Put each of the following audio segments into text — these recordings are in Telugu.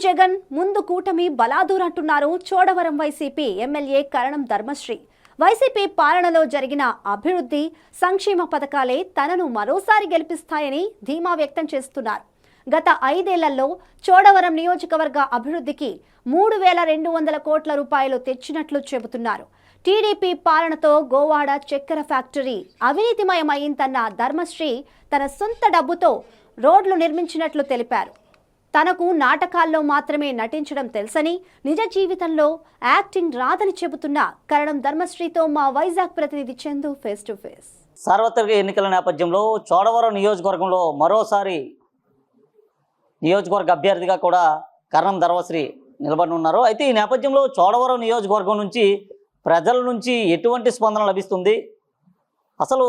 జగన్ ముందు కూటమి బలాదూరంటున్నారు చోడవరం వైసీపీ ఎమ్మెల్యే కరణం ధర్మశ్రీ. వైసీపీ పాలనలో జరిగిన అభివృద్ధి సంక్షేమ పథకాలే తనను మరోసారి గెలిపిస్తాయని ధీమా వ్యక్తం చేస్తున్నారు. గత 5 ఏళ్లలో చోడవరం నియోజకవర్గ అభివృద్ధికి 3,200 కోట్ల రూపాయలు తెచ్చినట్లు చెబుతున్నారు. టీడీపీ పాలనతో గోవాడ చక్కెర ఫ్యాక్టరీ అవినీతిమయమైందన్న ధర్మశ్రీ తన సొంత డబ్బుతో రోడ్లు నిర్మించినట్లు తెలిపారు. తనకు నాటకాల్లో మాత్రమే నటించడం తెలుసని, నిజ జీవితంలో యాక్టింగ్ రాదని చెబుతున్న కరణం ధర్మశ్రీతో మా వైజాగ్ ప్రతినిధి చందు ఫేస్ టు ఫేస్. సార్వత్రిక ఎన్నికల నేపథ్యంలో చోడవరం నియోజకవర్గంలో మరోసారి నియోజకవర్గ అభ్యర్థిగా కూడా కరణం ధర్మశ్రీ నిలబడనున్నారు. అయితే ఈ నేపథ్యంలో చోడవరం నియోజకవర్గం నుంచి ప్రజల నుంచి ఎటువంటి స్పందన లభిస్తుంది, అసలు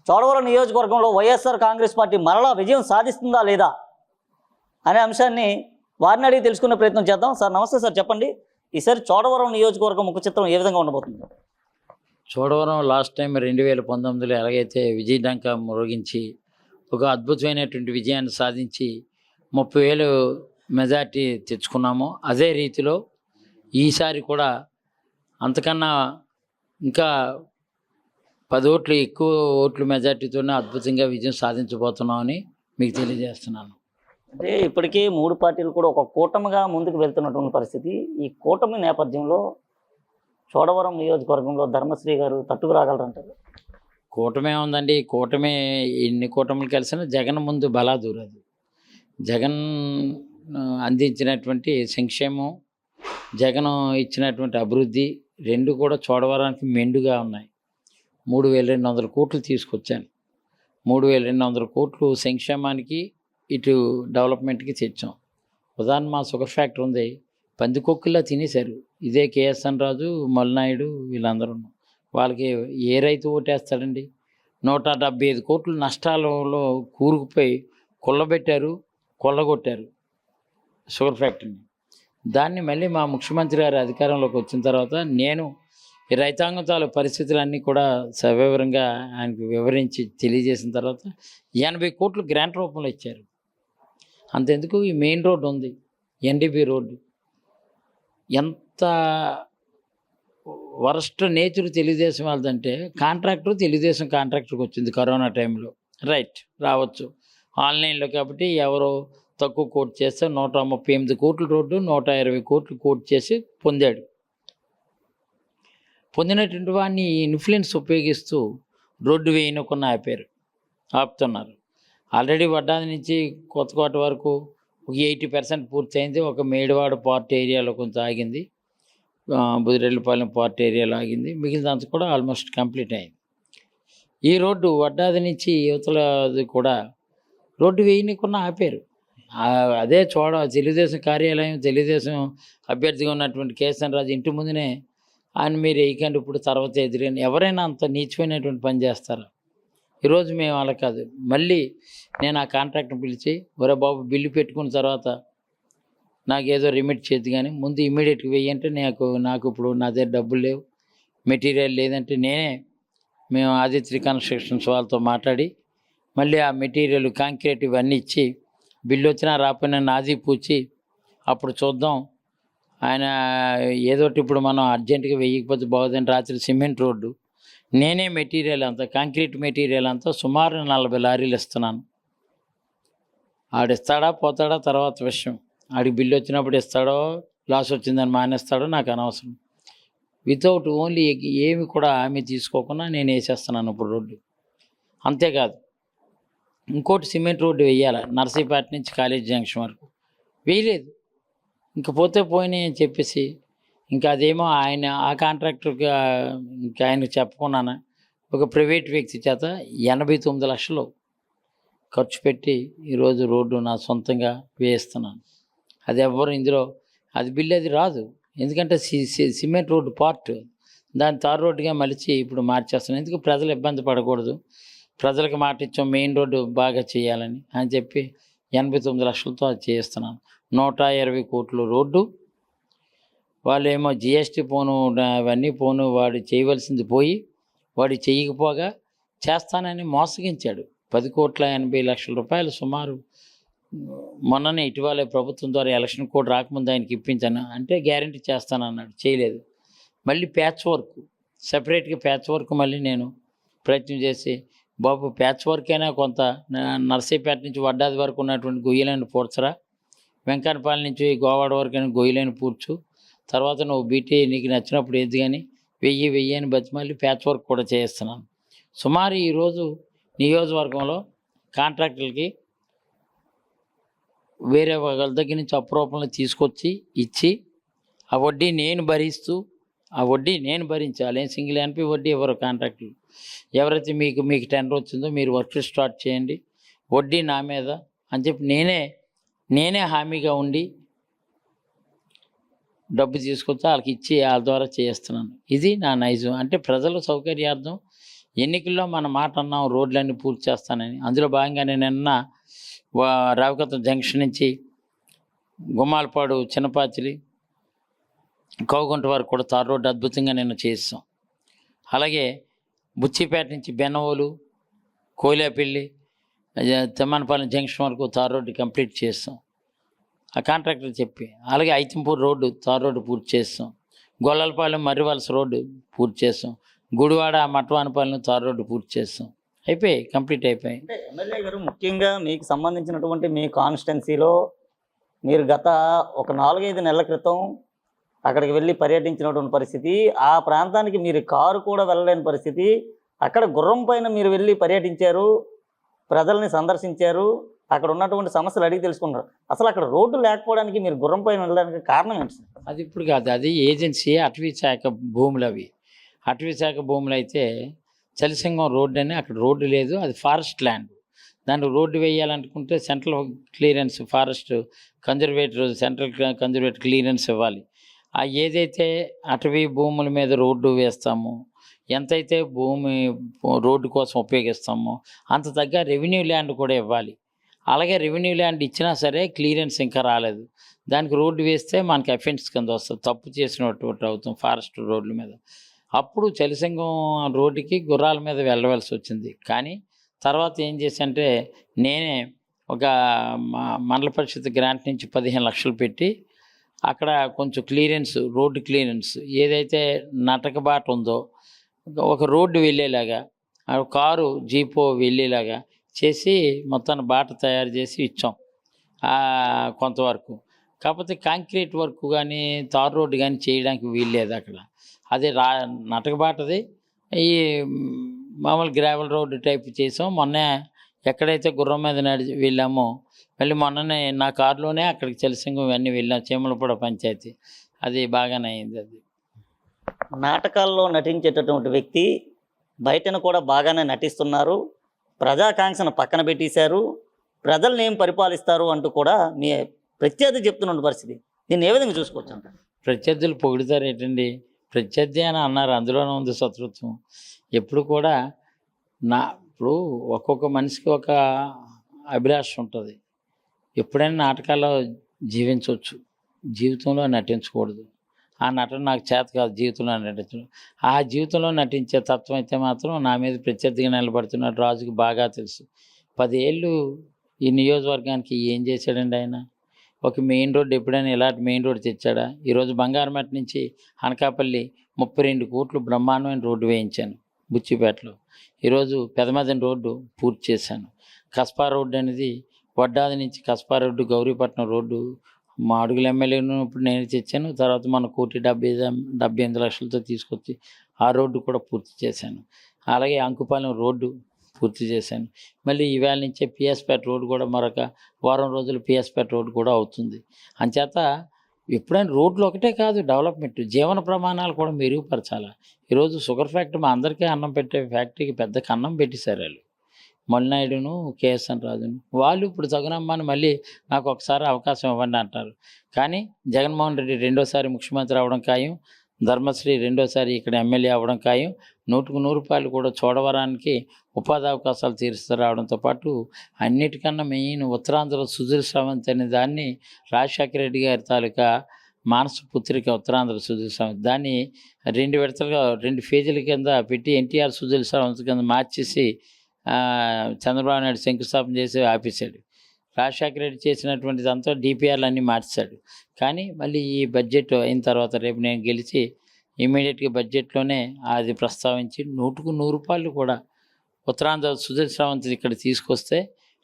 చోడవరం నియోజకవర్గంలో వైఎస్ఆర్ కాంగ్రెస్ పార్టీ మరలా విజయం సాధిస్తుందా లేదా అనే అంశాన్ని వారిని అడిగి తెలుసుకునే ప్రయత్నం చేద్దాం. సార్ నమస్తే సార్, చెప్పండి ఈసారి చోడవరం నియోజకవర్గం ముఖ చిత్రం ఏ విధంగా ఉండబోతుంది? చోడవరం లాస్ట్ టైం 2019లో ఎలాగైతే విజయడంక మ్రోగించి ఒక అద్భుతమైనటువంటి విజయాన్ని సాధించి 30,000 మెజార్టీ తెచ్చుకున్నామో అదే రీతిలో ఈసారి కూడా అంతకన్నా ఇంకా 10 ఓట్లు ఎక్కువ ఓట్లు మెజార్టీతోనే అద్భుతంగా విజయం సాధించబోతున్నామని మీకు తెలియజేస్తున్నాను. అంటే ఇప్పటికీ 3 పార్టీలు కూడా ఒక కూటమిగా ముందుకు వెళ్తున్నటువంటి పరిస్థితి. ఈ కూటమి నేపథ్యంలో చోడవరం నియోజకవర్గంలో ధర్మశ్రీ గారు తట్టుకు రాగలరంటారు? కూటమే ఉందండి. కూటమి ఎన్ని కూటములు కలిసినా జగన్ ముందు బలాదూరదు. జగన్ అందించినటువంటి సంక్షేమం, జగన్ ఇచ్చినటువంటి అభివృద్ధి రెండు కూడా చోడవరానికి మెండుగా ఉన్నాయి. 3,200 కోట్లు తీసుకొచ్చాను. 3,200 కోట్లు సంక్షేమానికి ఇటు డెవలప్మెంట్కి తెచ్చాం. ఉదాహరణ మా షుగర్ ఫ్యాక్టరీ ఉంది, పందికొక్కుల్లా తినేశారు. ఇదే కేఎస్ఎన్ రాజు, మల్నాయుడు వీళ్ళందరూ. వాళ్ళకి ఏ రైతు ఓటేస్తాడండి? 175 కోట్లు నష్టాలలో కూరుకుపోయి కొల్లబెట్టారు, కొల్లగొట్టారు షుగర్ ఫ్యాక్టరీని. దాన్ని మళ్ళీ మా ముఖ్యమంత్రి గారి అధికారంలోకి వచ్చిన తర్వాత నేను ఈ రైతాంగం తాలూకు పరిస్థితులన్నీ కూడా సవివరంగా ఆయనకు వివరించి తెలియజేసిన తర్వాత 80 కోట్లు గ్రాంట్ రూపంలో ఇచ్చారు. అంతెందుకు, ఈ మెయిన్ రోడ్డు ఉంది, ఎన్డీబీ రోడ్డు, ఎంత వరస్ట్ నేచర్ తెలుగుదేశం వాళ్ళదంటే కాంట్రాక్టర్ తెలుగుదేశం కాంట్రాక్టర్కి వచ్చింది కరోనా టైంలో. రైట్, రావచ్చు ఆన్లైన్లో కాబట్టి ఎవరో తక్కువ కోట్ చేస్తే 138 కోట్ల రోడ్డు 120 కోట్లు కోట్ చేసి పొందాడు. పొందినటువంటి వాడిని ఇన్ఫ్లుయెన్స్ ఉపయోగిస్తూ రోడ్డు వేయనుకున్న ఆపుతున్నారు. ఆల్రెడీ వడ్డాది నుంచి కొత్తకోట వరకు ఒక 80% పూర్తయింది. ఒక మేడివాడ పోర్ట్ ఏరియాలో కొంచెం ఆగింది, బుదిరెడ్డిపాలెం పోర్ట్ ఏరియాలో ఆగింది. మిగిలినంత కూడా ఆల్మోస్ట్ కంప్లీట్ అయింది. ఈ రోడ్డు వడ్డాది నుంచి యువతలది కూడా రోడ్డు వేయనికున్న ఆపారు. అదే తెలుగుదేశం కార్యాలయం, తెలుగుదేశం అభ్యర్థిగా ఉన్నటువంటి కేఎస్ఎన్ రాజు ఇంటి ముందునే ఆయన మీరు వేయకండి ఇప్పుడు తర్వాత ఎదురని ఎవరైనా అంత నీచమైనటువంటి పని చేస్తారా? ఈరోజు మేము అలా కాదు. మళ్ళీ నేను ఆ కాంట్రాక్ట్ని పిలిచి, ఒరే బాబు బిల్లు పెట్టుకున్న తర్వాత నాకేదో రిమిట్ చేద్దు, కానీ ముందు ఇమ్మీడియట్గా వెయ్యంటే నాకు ఇప్పుడు నా దగ్గర డబ్బులు లేవు, మెటీరియల్ లేదంటే మేము ఆదిత్య కన్స్ట్రక్షన్స్ వాళ్ళతో మాట్లాడి మళ్ళీ ఆ మెటీరియల్ కాంక్రీట్ ఇవన్నీ ఇచ్చి బిల్లు వచ్చినా రాకపోయినా నాది పూచి అప్పుడు చూద్దాం. ఆయన ఏదోటి ఇప్పుడు మనం అర్జెంటుగా వేయకపోతే బాగుందని రాత్రి సిమెంట్ రోడ్డు నేనే మెటీరియల్ అంతా, కాంక్రీట్ మెటీరియల్ అంతా సుమారు 40 లారీలు ఇస్తున్నాను. ఆడిస్తాడా పోతాడా తర్వాత విషయం. ఆడికి బిల్లు వచ్చినప్పుడు ఇస్తాడో, లాస్ వచ్చిందని మానేస్తాడో నాకు అనవసరం. వితౌట్ ఓన్లీ ఏమి కూడా హామీ తీసుకోకుండా నేను వేసేస్తున్నాను ఇప్పుడు రోడ్డు. అంతేకాదు ఇంకోటి సిమెంట్ రోడ్డు వేయాలి, నర్సీపేట నుంచి కాలేజ్ జంక్షన్ వరకు వేయలేదు. ఇంక పోతే పోయినాయి అని చెప్పేసి ఇంకా అదేమో ఆయన ఆ కాంట్రాక్టర్కి ఇంకా ఆయనకు చెప్పకున్నాను ఒక ప్రైవేట్ వ్యక్తి చేత 89 లక్షలు ఖర్చు పెట్టి ఈరోజు రోడ్డు నా సొంతంగా వేస్తున్నాను. అది ఎవ్వరు ఇందులో బిల్లు అది రాదు. ఎందుకంటే సిమెంట్ రోడ్డు పార్ట్ దాని తార్ రోడ్డుగా మలిచి ఇప్పుడు మార్చేస్తున్నాను. ఎందుకు ప్రజలు ఇబ్బంది పడకూడదు, ప్రజలకు మాట ఇచ్చాం మెయిన్ రోడ్డు బాగా చేయాలని అని చెప్పి 89 లక్షలతో అది చేస్తున్నాను. 120 కోట్లు రోడ్డు. వాళ్ళు ఏమో జిఎస్టీ పోను అవన్నీ పోను, వాడు చేయవలసింది పోయి వాడు చేయకపోగా చేస్తానని మోసగించాడు. 10,80,00,000 రూపాయలు సుమారు మొన్ననే ఇటీవలే ప్రభుత్వం ద్వారా ఎలక్షన్ కోడ్ రాకముందు ఆయనకి ఇప్పించాను అంటే గ్యారంటీ చేస్తాను అన్నాడు, చేయలేదు. మళ్ళీ ప్యాచ్ వర్క్, సెపరేట్గా ప్యాచ్ వర్క్ మళ్ళీ నేను ప్రయత్నం చేసి, బాబు ప్యాచ్ వర్క్ అయినా కొంత నర్సీపేట నుంచి వడ్డాది వరకు ఉన్నటువంటి గొయ్యలను పూడ్చరా, వెంకన్నపాలెం నుంచి గోవాడ వరకు అయినా గొయ్యలను పూడ్చు, తర్వాత నువ్వు బీటీ నీకు నచ్చినప్పుడు ఏది కానీ 1000 అని బతిమాలి ప్యాచ్ వర్క్ కూడా చేస్తున్నాను. సుమారు ఈరోజు నియోజకవర్గంలో కాంట్రాక్టులకి వేరే వాళ్ళ దగ్గర నుంచి అప్రూపంలో తీసుకొచ్చి ఇచ్చి ఆ వడ్డీ నేను భరిస్తూ, ఆ వడ్డీ నేను భరించాలి. సింగిల్ ఎన్పి వడ్డీ ఎవరు కాంట్రాక్టులు, ఎవరైతే మీకు టెండర్ వచ్చిందో మీరు వర్క్ స్టార్ట్ చేయండి, వడ్డీ నా మీద అని చెప్పి నేనే హామీగా ఉండి డబ్బు తీసుకొచ్చి వాళ్ళకి ఇచ్చి వాళ్ళ ద్వారా చేస్తున్నాను. ఇది నా నైజం. అంటే ప్రజల సౌకర్యార్థం ఎన్నికల్లో మన మాట అన్నాం రోడ్లన్నీ పూర్తి చేస్తానని. అందులో భాగంగానే నిన్న రావికతం జంక్షన్ నుంచి గుమ్మాలపాడు చిన్నపాచిలి కౌగుంట వరకు కూడా తార్ రోడ్డు అద్భుతంగా నిన్న చేస్తాం. అలాగే బుచ్చిపేట నుంచి బెన్నవోలు కోయిలాపల్లి తిమ్మనపాలెం జంక్షన్ వరకు తార్ రోడ్డు కంప్లీట్ చేస్తాం ఆ కాంట్రాక్టర్ చెప్పి. అలాగే ఐతంపూర్ రోడ్డు తార్ రోడ్డు పూర్తి చేస్తాం. గొల్లలపాలెం మర్రివలస రోడ్డు పూర్తి చేస్తాం. గుడివాడ మట్వానపాలెం తార్ రోడ్డు పూర్తి చేస్తాం. కంప్లీట్ అయిపోయాయి. అంటే ఎమ్మెల్యే గారు ముఖ్యంగా మీకు సంబంధించినటువంటి మీ కాన్స్టిట్యున్సీలో మీరు గత ఒక 4-5 నెలల క్రితం అక్కడికి వెళ్ళి పర్యటించినటువంటి పరిస్థితి, ఆ ప్రాంతానికి మీరు కారు కూడా వెళ్ళలేని పరిస్థితి, అక్కడ గుర్రం పైన మీరు వెళ్ళి పర్యటించారు, ప్రజల్ని సందర్శించారు, అక్కడ ఉన్నటువంటి సమస్యలు అడిగి తెలుసుకున్నారు. అసలు అక్కడ రోడ్డు లేకపోవడానికి మీరు గుర్రం పైన వెళ్ళడానికి కారణం ఏంటి సార్? అది ఇప్పుడు కాదు, అది ఏజెన్సీ అటవీ శాఖ భూములు. అవి అటవీ శాఖ భూములు అయితే చలిసింగం రోడ్డు అని అక్కడ రోడ్డు లేదు, అది ఫారెస్ట్ ల్యాండ్. దానికి రోడ్డు వేయాలనుకుంటే central clearance, forest conservator, central conservator clearance ఇవ్వాలి. ఏదైతే అటవీ భూముల మీద రోడ్డు వేస్తామో, ఎంతైతే భూమి రోడ్డు కోసం ఉపయోగిస్తామో అంత తగ్గ రెవెన్యూ ల్యాండ్ కూడా ఇవ్వాలి. అలాగే రెవెన్యూ ల్యాండ్ ఇచ్చినా సరే క్లియరెన్స్ ఇంకా రాలేదు. దానికి రోడ్డు వేస్తే మనకి అఫెన్స్ కింద వస్తుంది, తప్పు చేసినటువంటి అవుతాం ఫారెస్ట్ రోడ్ల మీద. అప్పుడు చలిసింగం రోడ్డుకి గుర్రాల మీద వెళ్ళవలసి వచ్చింది. కానీ తర్వాత ఏం చేశానంటే నేనే ఒక మండల పరిషత్ గ్రాంట్ నుంచి 15 లక్షలు పెట్టి అక్కడ కొంచెం క్లియరెన్స్, రోడ్డు క్లియరెన్స్ ఏదైతే నటకబాట ఉందో ఒక రోడ్డు వెళ్ళేలాగా, కారు జీపో వెళ్ళేలాగా చేసి మొత్తాన్ని బాట తయారు చేసి ఇచ్చాం కొంతవరకు. కాకపోతే కాంక్రీట్ వర్క్ కానీ తార్ రోడ్డు కానీ చేయడానికి వీల్లేదు అక్కడ. అదే నటకబాటది ఈ మామూలు గ్రావెల్ రోడ్డు టైప్ చేసాం. మొన్న ఎక్కడైతే గుర్రం మీద వెళ్ళామో మళ్ళీ మొన్ననే నా కారులోనే అక్కడికి చలిసింగం ఇవన్నీ వెళ్ళాం, చీమలపూడ పంచాయతీ. అది బాగానే అయింది. అది నాటకాల్లో నటించేటటువంటి వ్యక్తి బయటను కూడా బాగానే నటిస్తున్నారు, ప్రజాకాంక్షను పక్కన పెట్టేశారు, ప్రజల్ని ఏం పరిపాలిస్తారు అంటూ కూడా మీ ప్రత్యర్థి చెప్తున్న పరిస్థితి. దీన్ని ఏ విధంగా చూసుకోవచ్చు అంట? ప్రత్యర్థులు పొగుడుతారు ఏంటండి, ప్రత్యర్థి అని అన్నారు, అందులోనే ఉంది శత్రుత్వం. ఎప్పుడు కూడా ఇప్పుడు ఒక్కొక్క మనిషికి ఒక అభిలాష ఉంటుంది. ఎప్పుడైనా నాటకాల్లో జీవించవచ్చు, జీవితంలో నటించకూడదు. ఆ నటన నాకు చేత కాదు జీవితంలో నటించడం. ఆ జీవితంలో నటించే తత్వం అయితే మాత్రం నా మీద ప్రత్యర్థిగా నిలబడుతున్నాడు రాజుకి బాగా తెలుసు. 10 ఏళ్ళు ఈ నియోజకవర్గానికి ఏం చేశాడండి ఆయన? ఒక మెయిన్ రోడ్డు ఎప్పుడైనా ఇలాంటి మెయిన్ రోడ్డు తెచ్చాడా? ఈరోజు బంగారమేట నుంచి అనకాపల్లి 32 కోట్లు బ్రహ్మాండమైన రోడ్డు వేయించాను బుచ్చిపేటలో. ఈరోజు పెదమదన రోడ్డు పూర్తి చేశాను. కస్పా రోడ్డు అనేది వడ్డాది నుంచి కస్పా రోడ్డు గౌరీపట్నం రోడ్డు మా అడుగుల ఎమ్మెల్యే ఉన్నప్పుడు నేను తెచ్చాను. తర్వాత మన 1,78 లక్షలతో తీసుకొచ్చి ఆ రోడ్డు కూడా పూర్తి చేశాను. అలాగే అంకుపాలెం రోడ్డు పూర్తి చేశాను. మళ్ళీ ఈవేళ నుంచే పిఎస్పేట రోడ్డు కూడా మరొక వారం రోజులు పిఎస్పేట రోడ్డు కూడా అవుతుంది. అంచేత ఎప్పుడైనా రోడ్లు ఒకటే కాదు, డెవలప్మెంట్ జీవన ప్రమాణాలు కూడా మెరుగుపరచాలి. ఈరోజు షుగర్ ఫ్యాక్టరీ మా అందరికీ అన్నం పెట్టే ఫ్యాక్టరీకి పెద్ద కన్నం పెట్టేశారు వాళ్ళు, మల్నాయుడును కేఎస్ఎన్ రాజును. వాళ్ళు ఇప్పుడు జగనమ్మని మళ్ళీ నాకు ఒకసారి అవకాశం ఇవ్వండి అంటారు. కానీ జగన్మోహన్ రెడ్డి రెండోసారి ముఖ్యమంత్రి అవ్వడం ఖాయం, ధర్మశ్రీ రెండోసారి ఇక్కడ ఎమ్మెల్యే అవ్వడం ఖాయం. 100కు 100 రూపాయలు కూడా చోడవరానికి ఉపాధి అవకాశాలు తీరుస్తూ రావడంతో పాటు అన్నిటికన్నా మెయిన్ ఉత్తరాంధ్ర సుధీర్ శ్రావంత్ అనే దాన్ని రాజశేఖర రెడ్డి గారి తాలూకా మానస పుత్రిక ఉత్తరాంధ్ర సుధీర్ శ్రావంత్, దాన్ని 2 విడతలుగా 2 ఫేజీల కింద పెట్టి ఎన్టీఆర్ సుధీర్ శ్రావంత్ కింద మార్చేసి చంద్రబాబు నాయుడు శంకుస్థాపన చేసి ఆపేశాడు. రాజశేఖర రెడ్డి చేసినటువంటి దాంతో డిపిఆర్లు అన్నీ మార్చాడు. కానీ మళ్ళీ ఈ బడ్జెట్ అయిన తర్వాత రేపు నేను గెలిచి ఇమీడియట్గా బడ్జెట్లోనే అది ప్రస్తావించి 100కు 100 కూడా ఉత్తరాంధ్ర సుజల్ శ్రావంతి ఇక్కడ తీసుకొస్తే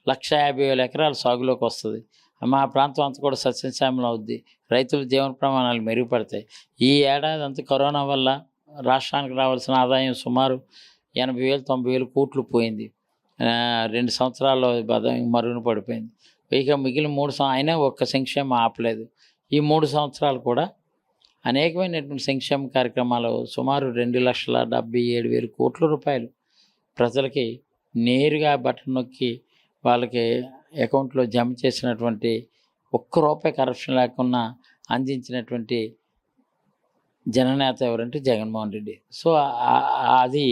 1,50,000 ఎకరాల సాగులోకి వస్తుంది. మా ప్రాంతం అంతా కూడా సస్యశ్యామలం అవుద్ది. రైతుల జీవన ప్రమాణాలు మెరుగుపడతాయి. ఈ ఏడాది అంతా కరోనా వల్ల రాష్ట్రానికి రావాల్సిన ఆదాయం సుమారు 80,000-90,000 కోట్లు పోయింది. 2 సంవత్సరాల్లో మరుగున పడిపోయింది. ఇక మిగిలిన 3 అయినా ఒక్క సంక్షేమం ఆపలేదు. ఈ 3 సంవత్సరాలు కూడా అనేకమైనటువంటి సంక్షేమ కార్యక్రమాలు సుమారు 2,77,000 కోట్ల రూపాయలు ప్రజలకి నేరుగా బటన్ నొక్కి వాళ్ళకి అకౌంట్లో జమ చేసినటువంటి ఒక్క రూపాయి కరప్షన్ లేకుండా అందించినటువంటి జననేత ఎవరంటే జగన్మోహన్ రెడ్డి. సో అది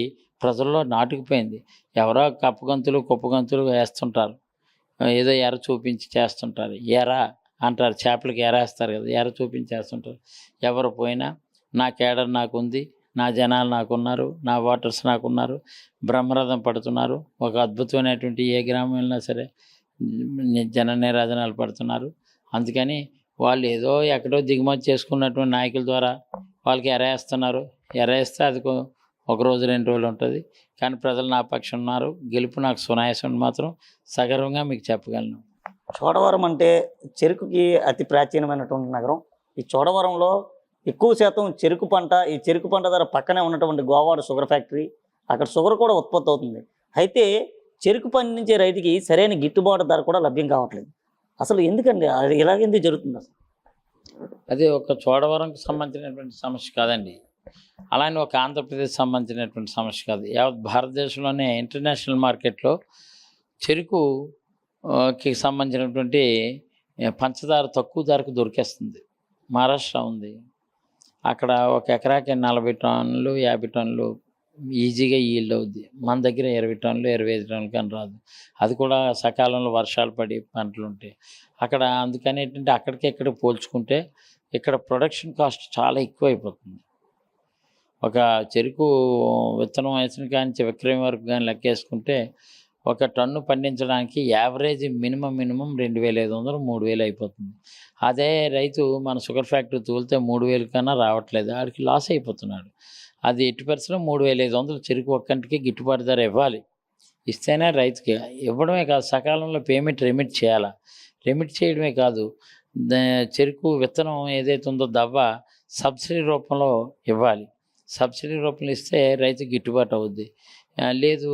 ప్రజల్లో నాటుకుపోయింది. ఎవరో కప్పగంతులు కుప్పగంతులు వేస్తుంటారు, ఏదో ఎర చూపించి చేస్తుంటారు. ఎర అంటారు, చేపలకి ఎర వేస్తారు కదా, ఎర చూపించి చేస్తుంటారు. ఎవరు పోయినా నా కేడర్ నాకుంది, నా జనాలు నాకున్నారు, నా ఓటర్స్ నాకున్నారు, బ్రహ్మరథం పడుతున్నారు. ఒక అద్భుతమైనటువంటి ఏ గ్రామం వెళ్ళినా సరే జన నీరాజనాలు పడుతున్నారు. అందుకని వాళ్ళు ఏదో ఎక్కడో దిగుమతి చేసుకున్నటువంటి నాయకుల ద్వారా వాళ్ళకి ఎరేస్తున్నారు. ఎరేస్తే అది ఒక రోజు 2 రోజులు ఉంటుంది. కానీ ప్రజలు నా పక్షం ఉన్నారు. గెలుపు నాకు సునాయాసం మాత్రం సగర్వంగా మీకు చెప్పగలను. చోడవరం అంటే చెరుకుకి అతి ప్రాచీనమైనటువంటి నగరం. ఈ చోడవరంలో ఎక్కువ శాతం చెరుకు పంట. ఈ చెరుకు పంట ధర పక్కనే ఉన్నటువంటి గోవాడ షుగర్ ఫ్యాక్టరీ, అక్కడ షుగర్ కూడా ఉత్పత్తి అవుతుంది. అయితే చెరుకు పండించే రైతుకి సరైన గిట్టుబాటు ధర కూడా లభ్యం కావట్లేదు. అసలు ఎందుకండి అది ఇలాగెందుకు జరుగుతుంది? అసలు అది ఒక చోడవరంకి సంబంధించినటువంటి సమస్య కాదండి, అలానే ఒక ఆంధ్రప్రదేశ్ సంబంధించినటువంటి సమస్య కాదు. యావత్ భారతదేశంలోనే ఇంటర్నేషనల్ మార్కెట్లో చెరుకుకి సంబంధించినటువంటి పంచదార తక్కువ ధరకు దొరికేస్తుంది. మహారాష్ట్ర ఉంది, అక్కడ ఒక ఎకరాకి 40 టన్నులు 50 టన్నులు ఈజీగా ఈల్డ్ అవుద్ది. మన దగ్గర 20 టన్నులు 25 టన్నులు కానీ రాదు. అది కూడా సకాలంలో వర్షాలు పడి పంటలు ఉంటాయి అక్కడ. అందుకని ఏంటంటే అక్కడికి ఇక్కడ పోల్చుకుంటే ఇక్కడ ప్రొడక్షన్ కాస్ట్ చాలా ఎక్కువ అయిపోతుంది. ఒక చెరుకు విత్తనం వేసిన కానీ విక్రయం వరకు కానీ లెక్కేసుకుంటే ఒక టన్ను పండించడానికి యావరేజ్ మినిమం 2,500 3,000 అయిపోతుంది. అదే రైతు మన షుగర్ ఫ్యాక్టరీ తోలితే 3,000 కన్నా రావట్లేదు, ఆడికి లాస్ అయిపోతున్నాడు. అది 80% 3,500 చెరుకు ఒక్కంటికి గిట్టుబాటు ధర ఇవ్వాలి. ఇస్తేనే రైతుకి ఇవ్వడమే కాదు, సకాలంలో పేమెంట్ రెమిట్ చేయాలి. రెమిట్ చేయడమే కాదు, చెరుకు విత్తనం ఏదైతే ఉందో దవ్వ సబ్సిడీ రూపంలో ఇవ్వాలి. సబ్సిడీ రూపంలో ఇస్తే రైతుకి గిట్టుబాటు అవుద్ది. లేదు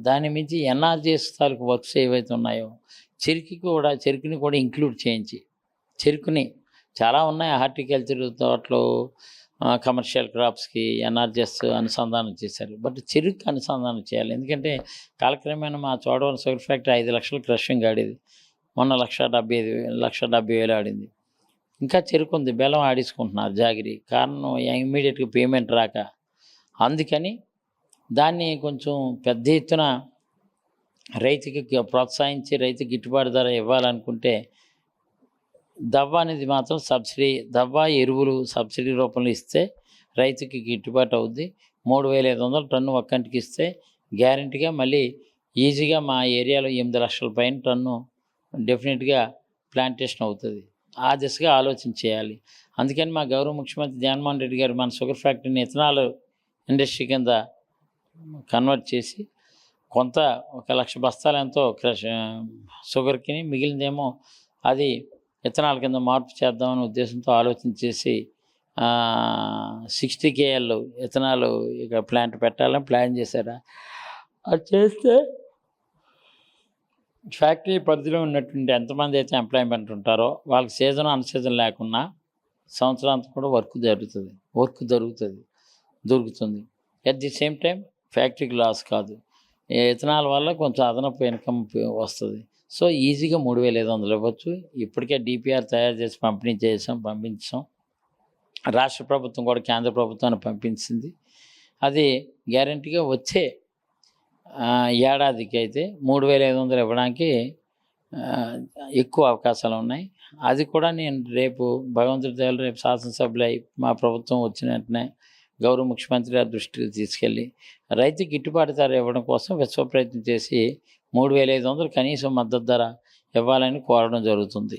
దాని మించి ఎన్ఆర్జీఎస్ తాలూకు వర్క్స్ ఏవైతే ఉన్నాయో చెరుకుని కూడా ఇంక్లూడ్ చేయించి, చెరుకుని చాలా ఉన్నాయి హార్టికల్చర్ తోటలో కమర్షియల్ క్రాప్స్కి ఎన్ఆర్జీఎస్ అనుసంధానం చేశారు. బట్ చెరుకు అనుసంధానం చేయాలి. ఎందుకంటే కాలక్రమేణా మా చోడవరం షుగర్ ఫ్యాక్టరీ 5 లక్షల క్రషింగ్ ఆడేది, మొన్న 1,70,000 ఆడింది. ఇంకా చెరుకు ఉంది, బెల్లం ఆడించుకుంటున్నారు జాగిరి. కారణం ఇమ్మీడియట్గా పేమెంట్ రాక. అందుకని దాన్ని కొంచెం పెద్ద ఎత్తున రైతుకి ప్రోత్సహించి రైతుకి గిట్టుబాటు ధర ఇవ్వాలనుకుంటే దవ్వ అనేది మాత్రం సబ్సిడీ, దవ్వ ఎరువులు సబ్సిడీ రూపంలో ఇస్తే రైతుకి గిట్టుబాటు అవుద్ది. 3,500 టన్ను ఒక్కంటికి ఇస్తే గ్యారెంటీగా మళ్ళీ ఈజీగా మా ఏరియాలో 8 లక్షల పైన టన్ను డెఫినెట్గా ప్లాంటేషన్ అవుతుంది. ఆ దిశగా ఆలోచన చేయాలి. అందుకని మా గౌరవ ముఖ్యమంత్రి జగన్మోహన్ రెడ్డి గారు మన షుగర్ ఫ్యాక్టరీని ఇథనాల్ ఇండస్ట్రీ కింద కన్వర్ట్ చేసి కొంత 1,00,000 బస్తాలు ఎంతో షుగర్కి, మిగిలిందేమో అది ఇథనాల్ కింద మార్పు చేద్దామనే ఉద్దేశంతో ఆలోచన చేసి 60 KL ఇథనాల్ ఇక ప్లాంట్ పెట్టాలని ప్లాన్ చేశారా. అది చేస్తే ఫ్యాక్టరీ పరిధిలో ఉన్నటువంటి ఎంతమంది అయితే ఎంప్లాయ్మెంట్ ఉంటారో వాళ్ళకి సీజన్ అన్సీజన్ లేకుండా సంవత్సరాంతం కూడా దొరుకుతుంది. అట్ ది సేమ్ టైం ఫ్యాక్టరీకి లాస్ కాదు. ఇథనాల్ వల్ల కొంచెం అదనపు ఇన్కమ్ వస్తుంది. సో ఈజీగా 3,500 ఇవ్వచ్చు. ఇప్పటికే డిపిఆర్ తయారు చేసి పంపించాం. రాష్ట్ర ప్రభుత్వం కూడా కేంద్ర ప్రభుత్వాన్ని పంపించింది. అది గ్యారెంటీగా వచ్చే ఏడాదికి అయితే 3,500 ఇవ్వడానికి ఎక్కువ అవకాశాలు ఉన్నాయి. అది కూడా నేను రేపు భగవంతుడి దయలో రేపు శాసనసభ్యులు మా ప్రభుత్వం వచ్చిన వెంటనే గౌరవ ముఖ్యమంత్రి గారి దృష్టికి తీసుకెళ్ళి రైతుకి గిట్టుబాటు ధర ఇవ్వడం కోసం విశ్వ ప్రయత్నం చేసి 3,500 కనీసం మద్దతు ధర ఇవ్వాలని కోరడం జరుగుతుంది.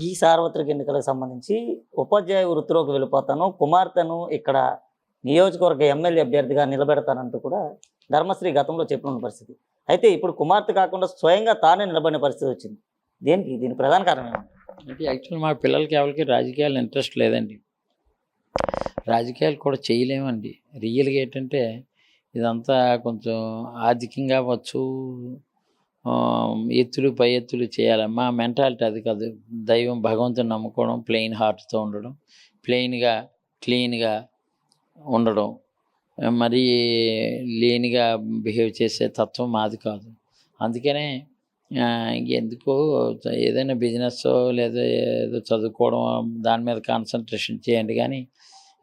ఈ సార్వత్రిక ఎన్నికలకు సంబంధించి ఉపాధ్యాయ వృత్తిలోకి వెళ్ళిపోతాను, కుమార్తెను ఇక్కడ నియోజకవర్గ ఎమ్మెల్యే అభ్యర్థిగా నిలబెడతానంటూ కూడా ధర్మశ్రీ గతంలో చెప్పిన పరిస్థితి. అయితే ఇప్పుడు కుమార్తె కాకుండా స్వయంగా తానే నిలబడిన పరిస్థితి వచ్చింది. దీని ప్రధాన కారణం ఏమిటి? అంటే యాక్చువల్ మా పిల్లలకి ఎవరికి రాజకీయాలు ఇంట్రెస్ట్ లేదండి. రాజకీయాలు కూడా చేయలేమండి. రియల్గా ఏంటంటే ఇదంతా కొంచెం ఆర్థికంగా వచ్చు, ఎత్తులు పై ఎత్తులు చేయాలి. మా మెంటాలిటీ అది కాదు. దైవం భగవంతుని నమ్ముకోవడం, ప్లెయిన్ హార్ట్తో ఉండడం, ప్లెయిన్గా క్లీన్గా ఉండడం, మరీ లేనిగా బిహేవ్ చేసే తత్వం మాది కాదు. అందుకనే ఇంకెందుకో ఏదైనా బిజినెస్ లేదా ఏదో చదువుకోవడం దాని మీద కాన్సన్ట్రేషన్ చేయండి, కానీ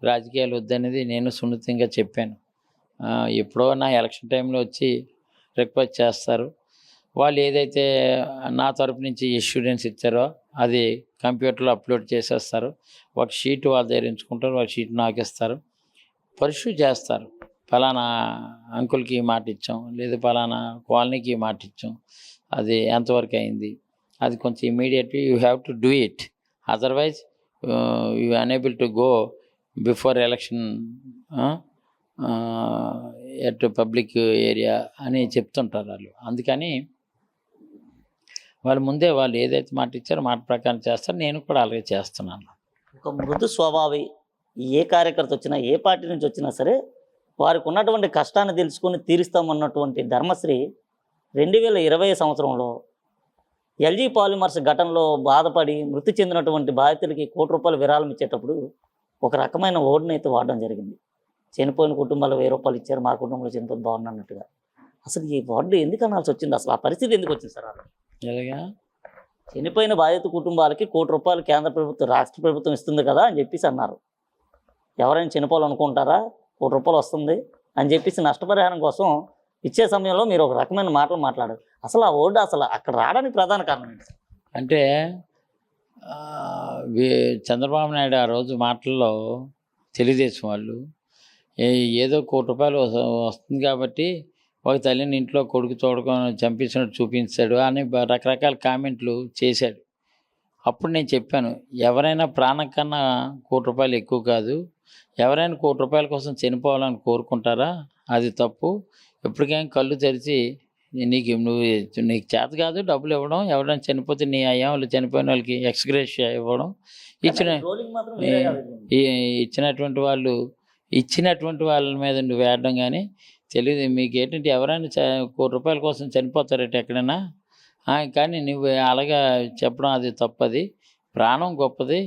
రాజకీయాలు వద్దనేది నేను సున్నితంగా చెప్పాను. ఎప్పుడో నా ఎలక్షన్ టైంలో వచ్చి రిక్వెస్ట్ చేస్తారు. వాళ్ళు ఏదైతే నా తరపు నుంచి ఇన్సూరెన్స్ ఇచ్చారో అది కంప్యూటర్లో అప్లోడ్ చేసేస్తారు. ఒక షీట్ వాళ్ళ దగ్గర ఎంచుకుంటారు, ఒక షీట్ నాకు ఇస్తారు, పర్సూ చేస్తారు. ఫలానా అంకుల్కి ఈ మాట ఇచ్చాం, లేదా ఫలానా కాలనీకి ఈ మాట ఇచ్చాం, అది ఎంతవరకు అయింది, అది కొంచెం immediately you have to do it, otherwise you unable to go before election at public area అని చెప్తుంటారు వాళ్ళు. అందుకని వాళ్ళు ముందే వాళ్ళు ఏదైతే మాట ఇచ్చారో మాట ప్రకారం చేస్తారు. నేను కూడా అలాగే చేస్తున్నాను. ఒక మృదు స్వభావి ఏ కార్యకర్త వచ్చినా, ఏ పార్టీ నుంచి వచ్చినా సరే వారికి ఉన్నటువంటి కష్టాన్ని తెలుసుకొని తీరుస్తామన్నటువంటి ధర్మశ్రీ 2020 సంవత్సరంలో ఎల్జీ పాలిమర్స్ ఘటనలో బాధపడి మృతి చెందినటువంటి బాధితులకి ₹1 విరాళం ఇచ్చేటప్పుడు ఒక రకమైన ఓటుని అయితే వాడడం జరిగింది. చనిపోయిన కుటుంబాలు ₹1000 ఇచ్చారు, మా కుటుంబంలో చనిపోతే బాగున్నట్టుగా. అసలు ఈ వార్డు ఎందుకు అనాల్సి వచ్చింది? అసలు ఆ పరిస్థితి ఎందుకు వచ్చింది సార్? ఎలాగా చనిపోయిన బాధిత కుటుంబాలకి ₹1 కేంద్ర ప్రభుత్వం, రాష్ట్ర ప్రభుత్వం ఇస్తుంది కదా అని చెప్పేసి అన్నారు. ఎవరైనా చనిపోవాలనుకుంటారా? ₹1 వస్తుంది అని చెప్పేసి నష్టపరిహారం కోసం ఇచ్చే సమయంలో మీరు ఒక రకమైన మాటలు మాట్లాడారు. అసలు ఆ ఓటు అసలు అక్కడ రావడానికి ప్రధాన కారణం ఏంటి? అంటే చంద్రబాబు నాయుడు ఆ రోజు మాటల్లో తెలుగుదేశం వాళ్ళు ఏదో ₹1 వస్తుంది కాబట్టి ఒక తల్లిని ఇంట్లో కొడుకు తోడుకొని చంపించినట్టు చూపించాడు అని రకరకాల కామెంట్లు చేశాడు. అప్పుడు నేను చెప్పాను, ఎవరైనా ప్రాణం కన్నా ₹1 ఎక్కువ కాదు. ఎవరైనా ₹1 కోసం చనిపోవాలని కోరుకుంటారా? అది తప్పు. ఎప్పటికైనా కళ్ళు తెరిచి నీకు చేత కాదు డబ్బులు ఇవ్వడం, ఎవరైనా చనిపోతే నీ అయ్యాములు చనిపోయిన వాళ్ళకి ఎక్స్గ్రేషియా ఇవ్వడం, ఇచ్చినటువంటి వాళ్ళ మీద నువ్వు వేయడం కానీ తెలియదు. మీకు ఏంటంటే ఎవరైనా ₹1 కోసం చనిపోతారట ఎక్కడైనా, కానీ నువ్వు అలాగా చెప్పడం అది తప్పది. ప్రాణం గొప్పది.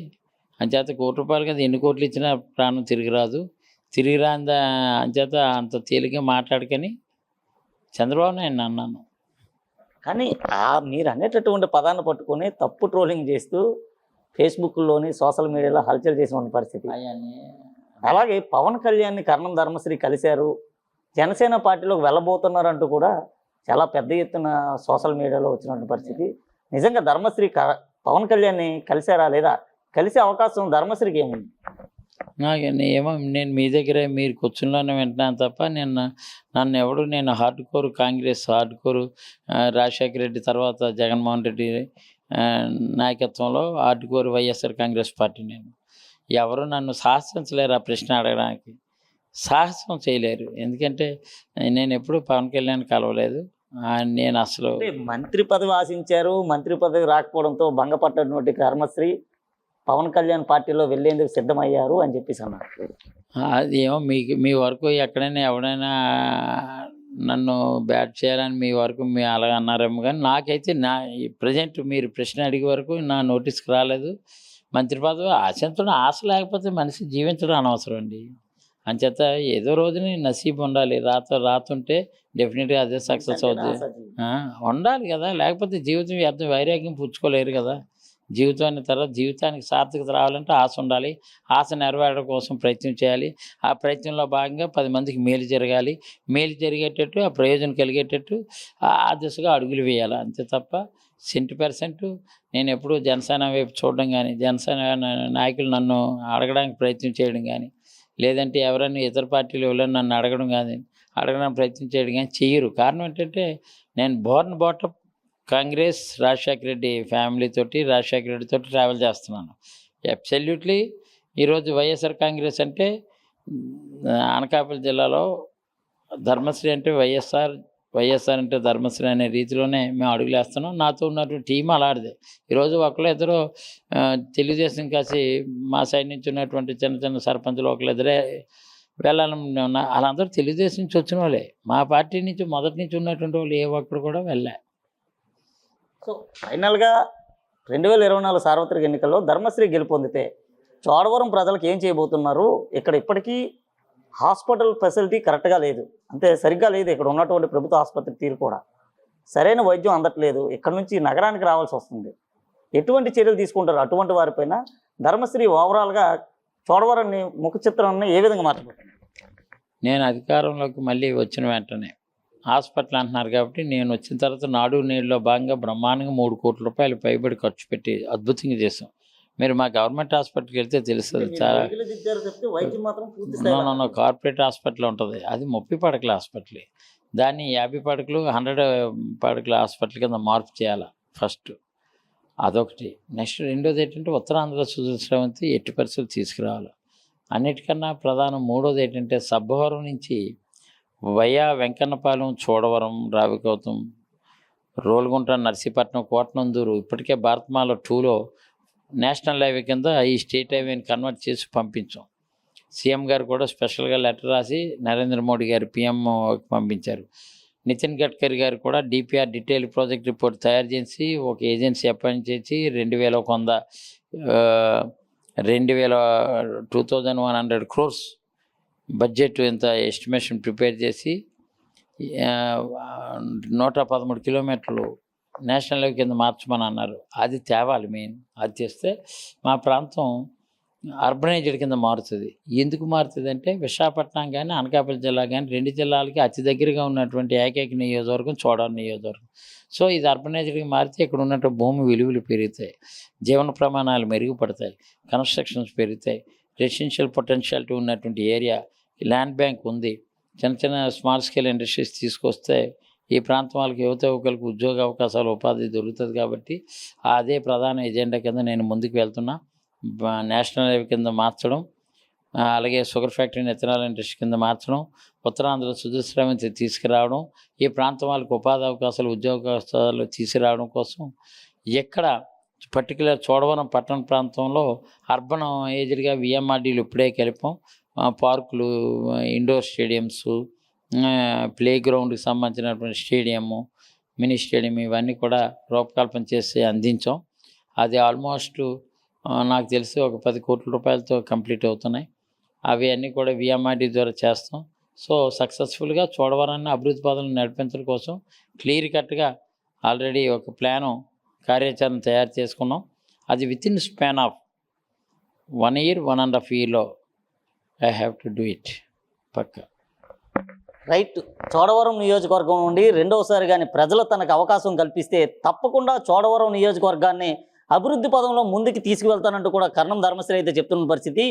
అంచేత ₹1 కదా ఎన్ని కోట్లు ఇచ్చినా ప్రాణం తిరిగి రాదు. తిరిగి రాంద అంచేత అంత తేలిగ్గా మాట్లాడకని చంద్రబాబు నాయుడు అన్నాను. కానీ మీరు అనేటటువంటి పదాన్ని పట్టుకొని తప్పు ట్రోలింగ్ చేస్తూ ఫేస్బుక్లోని సోషల్ మీడియాలో హల్చల్ చేసిన పరిస్థితి. అలాగే పవన్ కళ్యాణ్ని కరణం ధర్మశ్రీ కలిశారు, జనసేన పార్టీలోకి వెళ్ళబోతున్నారంటూ కూడా చాలా పెద్ద ఎత్తున సోషల్ మీడియాలో వచ్చినటువంటి పరిస్థితి. నిజంగా ధర్మశ్రీ పవన్ కళ్యాణ్ని కలిశారా, లేదా కలిసే అవకాశం ధర్మశ్రీకి ఏముంది? నేను మీ దగ్గరే మీరు కూర్చునిలోనే వింటున్నాను తప్ప నేను hard core Congress, hard core Rajasekhara Reddy తర్వాత జగన్మోహన్ రెడ్డి నాయకత్వంలో hard core YSR Congress party. నేను ఎవరు నన్ను సాహసించలేరు ఆ ప్రశ్న అడగడానికి, సాహసం చేయలేరు. ఎందుకంటే నేను ఎప్పుడూ పవన్ కళ్యాణ్ కలవలేదు. నేను అసలు మంత్రి పదవి ఆశించారు, మంత్రి పదవి రాకపోవడంతో భంగపడ్డటువంటి ధర్మశ్రీ పవన్ కళ్యాణ్ పార్టీలో వెళ్ళేందుకు సిద్ధమయ్యారు అని చెప్పేసి అన్నారు. అది ఏమో మీ వరకు ఎక్కడైనా ఎవడైనా నన్ను బ్యాట్ చేయాలని మీ వరకు మీ అలాగ అన్నారేమో, కానీ నాకైతే ప్రజెంట్ మీరు ప్రశ్న అడిగే వరకు నా నోటీస్కి రాలేదు. మంత్రి పదవి ఆశించడం, ఆశ లేకపోతే మనిషి జీవించడం అనవసరం అండి. అంచేత ఏదో రోజుని నసీబు ఉండాలి, రాతుంటే డెఫినెట్గా అదే సక్సెస్ అవుతుంది. ఉండాలి కదా, లేకపోతే జీవితం వ్యర్థం, వైరాగ్యం పుచ్చుకోలేరు కదా. జీవితాన్ని తర్వాత జీవితానికి సార్థకత రావాలంటే ఆశ ఉండాలి. ఆశ నెరవేరడం కోసం ప్రయత్నం చేయాలి. ఆ ప్రయత్నంలో భాగంగా 10 మందికి మేలు జరగాలి. మేలు జరిగేటట్టు, ఆ ప్రయోజనం కలిగేటట్టు ఆ దిశగా అడుగులు వేయాలి. అంతే తప్ప 100% నేను ఎప్పుడూ జనసేన వైపు చూడడం కానీ, జనసేన నాయకులు నన్ను అడగడానికి ప్రయత్నం చేయడం కానీ, లేదంటే ఎవరైనా ఇతర పార్టీలు ఎవరైనా నన్ను అడగడానికి ప్రయత్నం చేయడం కానీ చెయ్యరు. కారణం ఏంటంటే నేను బోర్న్ బాటప్ కాంగ్రెస్ రాజశేఖర రెడ్డి ఫ్యామిలీ తోటి రాజశేఖర రెడ్డి తోటి ట్రావెల్ చేస్తున్నాను. అబ్సల్యూట్లీ ఈరోజు వైఎస్ఆర్ కాంగ్రెస్ అంటే అనకాపల్లి జిల్లాలో ధర్మశ్రీ అంటే వైఎస్ఆర్, వైఎస్ఆర్ అంటే ధర్మశ్రీ అనే రీతిలోనే మేము అడుగులేస్తున్నాం. నాతో ఉన్నటువంటి టీం అలాంటిదే. ఈరోజు ఒకళ్ళు ఇద్దరు తెలుగుదేశం కాసి మా సైడ్ నుంచి ఉన్నటువంటి చిన్న చిన్న సర్పంచులు ఒకళ్ళు ఇద్దరే వెళ్ళాలని ఉన్నా, వాళ్ళందరూ తెలుగుదేశం నుంచి వచ్చిన వాళ్ళే. మా పార్టీ నుంచి మొదటి నుంచి ఉన్నటువంటి వాళ్ళు ఏ ఒక్కరు కూడా వెళ్ళా. సో ఫైనల్గా 2024 సార్వత్రిక ఎన్నికల్లో ధర్మశ్రీ గెలుపొందితే చోడవరం ప్రజలకు ఏం చేయబోతున్నారు? ఇక్కడ ఇప్పటికీ హాస్పిటల్ ఫెసిలిటీ కరెక్ట్గా లేదు, అంటే సరిగ్గా లేదు. ఇక్కడ ఉన్నటువంటి ప్రభుత్వ ఆసుపత్రి తీరు కూడా సరైన వైద్యం అందట్లేదు. ఇక్కడ నుంచి నగరానికి రావాల్సి వస్తుంది. ఎటువంటి చర్యలు తీసుకుంటారు అటువంటి వారిపైన? ధర్మశ్రీ ఓవరాల్గా చోడవరాన్ని ముఖ చిత్రాన్ని ఏ విధంగా మార్చబోతున్నారు? నేను అధికారంలోకి మళ్ళీ వచ్చిన వెంటనే హాస్పిటల్ అంటున్నారు కాబట్టి నేను వచ్చిన తర్వాత నాడు నేడులో భాగంగా బ్రహ్మాండంగా 3 కోట్ల రూపాయలు పైబడి ఖర్చు పెట్టి అద్భుతంగా చేసాం. మీరు మా గవర్నమెంట్ హాస్పిటల్కి వెళ్తే తెలుస్తుంది. చాలా కార్పొరేట్ హాస్పిటల్ ఉంటుంది, అది 30 పడకల హాస్పిటల్. దాన్ని 50 పడకలు 100 పడకల హాస్పిటల్ కింద మార్పు చేయాలి ఫస్ట్. అదొకటి. నెక్స్ట్ రెండోది ఏంటంటే ఉత్తరాంధ్ర సుశ్రవంతి ఎట్టి పరిస్థితులు తీసుకురావాలి. అన్నిటికన్నా ప్రధానం మూడోది ఏంటంటే సబ్బవరం నుంచి వయా వెంకన్నపాలెం, చోడవరం, రావికౌతం, రోల్గుంట, నర్సీపట్నం, కోటనందూరు ఇప్పటికే భారతమాల 2లో నేషనల్ హైవే కింద ఈ స్టేట్ హైవేని కన్వర్ట్ చేసి పంపించాం. సీఎం గారు కూడా స్పెషల్గా లెటర్ రాసి నరేంద్ర మోడీ గారు పిఎం పంపించారు. నితిన్ గడ్కరీ గారు కూడా డిపిఆర్ డీటెయిల్ ప్రాజెక్ట్ రిపోర్ట్ తయారు చేసి ఒక ఏజెన్సీ అపాయింట్ చేసి 2,100 crores బడ్జెట్ ఇంత ఎస్టిమేషన్ ప్రిపేర్ చేసి 113 కిలోమీటర్లు నేషనల్ హైవే కింద మార్చమని అన్నారు. అది తేవాలి మెయిన్. అది చేస్తే మా ప్రాంతం అర్బనైజ్డ్ కింద మారుతుంది. ఎందుకు మారుతుంది అంటే విశాఖపట్నం కానీ అనకాపల్లి జిల్లా కానీ 2 జిల్లాలకి అతి దగ్గరగా ఉన్నటువంటి ఏకైక నియోజకవర్గం చోడవరం నియోజకవర్గం. సో ఇది అర్బనైజ్డ్గా మారితే ఇక్కడ ఉన్నటువంటి భూమి విలువలు పెరుగుతాయి, జీవన ప్రమాణాలు మెరుగుపడతాయి, కన్స్ట్రక్షన్స్ పెరుగుతాయి, రెసిడెన్షియల్ పొటెన్షియాలిటీ ఉన్నటువంటి ఏరియా, ల్యాండ్ బ్యాంక్ ఉంది. చిన్న చిన్న స్మాల్ స్కేల్ ఇండస్ట్రీస్ తీసుకొస్తే ఈ ప్రాంతం వాళ్ళకి యువకులకు ఉద్యోగ అవకాశాలు, ఉపాధి దొరుకుతుంది. కాబట్టి అదే ప్రధాన ఎజెండా కింద నేను ముందుకు వెళ్తున్నా. నేషనల్ హైవే కింద మార్చడం, అలాగే షుగర్ ఫ్యాక్టరీని ఇథనాల్ ఇండస్ట్రీ కింద మార్చడం, ఉత్తరాంధ్ర సుదృశ్రావంతి తీసుకురావడం, ఈ ప్రాంతం వాళ్ళకి ఉపాధి అవకాశాలు, ఉద్యోగ అవకాశాలు తీసుకురావడం కోసం ఎక్కడ పర్టికులర్ చోడవరం పట్టణ ప్రాంతంలో అర్బన్ ఏజ్డ్గా విఎంఆర్డీలు ఇప్పుడే కలిపాం. పార్కులు, ఇండోర్ స్టేడియంస్, ప్లే గ్రౌండ్కి సంబంధించినటువంటి స్టేడియము, మినీ స్టేడియం ఇవన్నీ కూడా రూపకల్పన చేసి అందించాం. అది ఆల్మోస్ట్ నాకు తెలిసి ఒక 10 కోట్ల రూపాయలతో కంప్లీట్ అవుతున్నాయి. అవి అన్నీ కూడా విఎంఆర్డీ ద్వారా చేస్తాం. సో సక్సెస్ఫుల్గా చోడవరాన్ని అభివృద్ధి పథంలో నడిపించడం కోసం క్లియర్ కట్గా ఆల్రెడీ ఒక ప్లాను, కార్యాచరణ తయారు చేసుకున్నాం. అది వితిన్ స్పాన్ ఆఫ్ 1 year, 1.5 yearలో I have to do it పక్కా. రైట్. చోడవరం నియోజకవర్గం నుండి రెండవసారి కానీ ప్రజలు తనకు అవకాశం కల్పిస్తే తప్పకుండా చోడవరం నియోజకవర్గాన్ని అభివృద్ధి పదంలో ముందుకు తీసుకువెళ్తానంటూ కూడా కర్ణం ధర్మశ్రీ అయితే చెప్తున్న పరిస్థితి.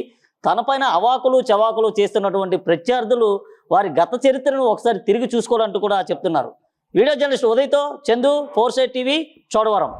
తనపైన అవాకులు చవాకులు చేస్తున్నటువంటి ప్రత్యర్థులు వారి గత చరిత్రను ఒకసారి తిరిగి చూసుకోవాలంటూ కూడా చెప్తున్నారు. వీడియో జర్నలిస్ట్ ఉదయ్తో చందు, 4 Side TV, చోడవరం.